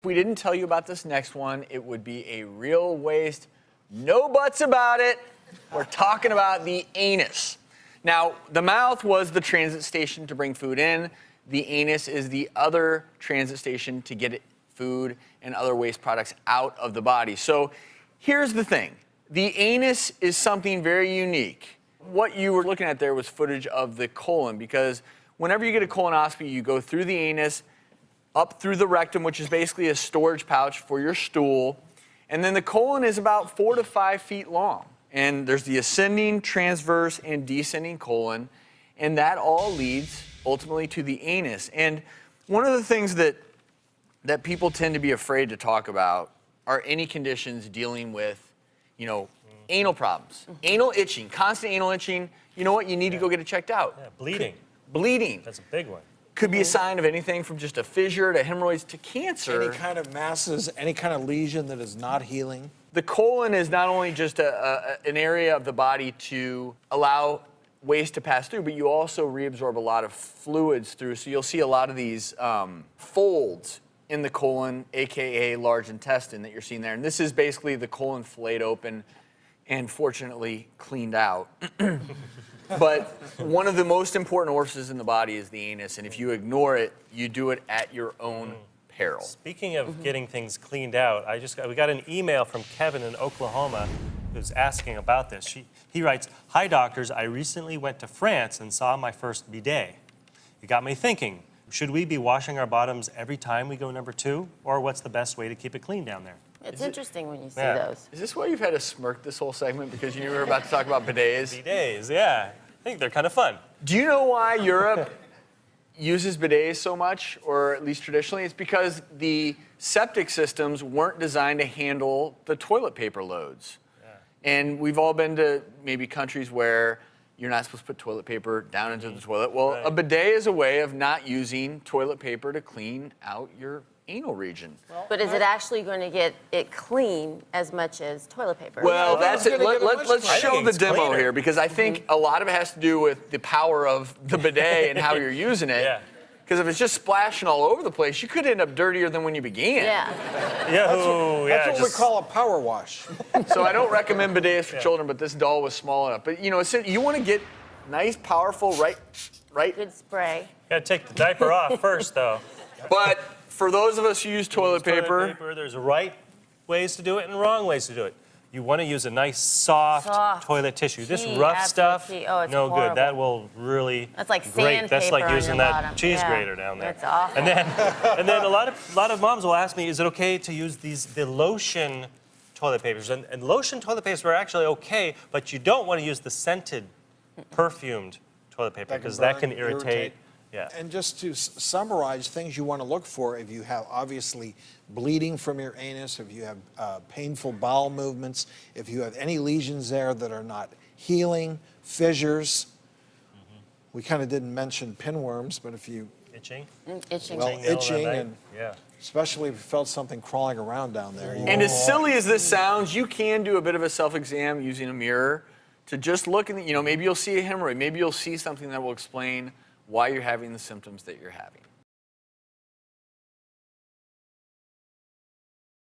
we didn't tell you about this next one, it would be a real waste. No buts about it. We're talking about the anus. Now, the mouth was the transit station to bring food in. The anus is the other transit station to get food and other waste products out of the body. So here's the thing. The anus is something very unique. What you were looking at there was footage of the colon, because whenever you get a colonoscopy, you go through the anus, up through the rectum, which is basically a storage pouch for your stool, and then the colon is about 4 to 5 feet long. And there's the ascending, transverse, and descending colon, and that all leads ultimately to the anus. And one of the things that people tend to be afraid to talk about are any conditions dealing with, anal problems. Anal itching, constant anal itching. You know what? You need to go get it checked out. Yeah, bleeding. Bleeding. That's a big one. Could be a sign of anything from just a fissure to hemorrhoids to cancer. Any kind of masses, any kind of lesion that is not healing. The colon is not only just an area of the body to allow waste to pass through, but you also reabsorb a lot of fluids through. So you'll see a lot of these folds in the colon, AKA large intestine, that you're seeing there. And this is basically the colon filleted open and fortunately cleaned out. But one of the most important orifices in the body is the anus, and if you ignore it, you do it at your own peril. Speaking of getting things cleaned out, we got an email from Kevin in Oklahoma who's asking about this. He writes, "Hi doctors, I recently went to France and saw my first bidet. It got me thinking, should we be washing our bottoms every time we go number 2, or what's the best way to keep it clean down there?" It's interesting when you see Yeah. those. Is this why you've had a smirk this whole segment, because you knew we were about to talk about bidets? Bidets, yeah. I think they're kind of fun. Do you know why Europe uses bidets so much, or at least traditionally? It's because the septic systems weren't designed to handle the toilet paper loads. Yeah. And we've all been to maybe countries where you're not supposed to put toilet paper down into the toilet. Well, Right. a bidet is a way of not using toilet paper to clean out your anal region. But is it actually going to get it clean as much as toilet paper? Well, that's it. gonna get it Let's much show cleaner. the It's demo cleaner. here, because I think a lot of it has to do with the power of the bidet and how you're using it. Yeah. Because if it's just splashing all over the place, you could end up dirtier than when you began. Yeah. That's what we call a power wash. So I don't recommend bidets for children, but this doll was small enough. But you want to get nice, powerful, right? Good spray. Gotta take the diaper off first, though. But for those of us who use toilet paper, There's right ways to do it and wrong ways to do it. You want to use a nice, soft toilet tissue. This Key, rough absolute stuff, key. Oh, it's no horrible. good. That will really That's like grate. That's like sandpaper on using your that bottom. cheese Yeah. grater down there. That's awful. And then a lot of moms will ask me, is it okay to use the lotion toilet papers? And lotion toilet papers are actually okay, but you don't want to use the scented, perfumed toilet paper That can because that burn, can irritate. Yeah. And just to summarize things you want to look for, if you have obviously bleeding from your anus, if you have painful bowel movements, if you have any lesions there that are not healing, fissures. We kind of didn't mention pinworms, but if you, Itching? Itching. well, Itching middle of the itching, night? and Yeah. especially if you felt something crawling around down there. and as silly as this sounds, you can do a bit of a self-exam using a mirror to just look in the, maybe you'll see a hemorrhoid, maybe you'll see something that will explain why you're having the symptoms that you're having.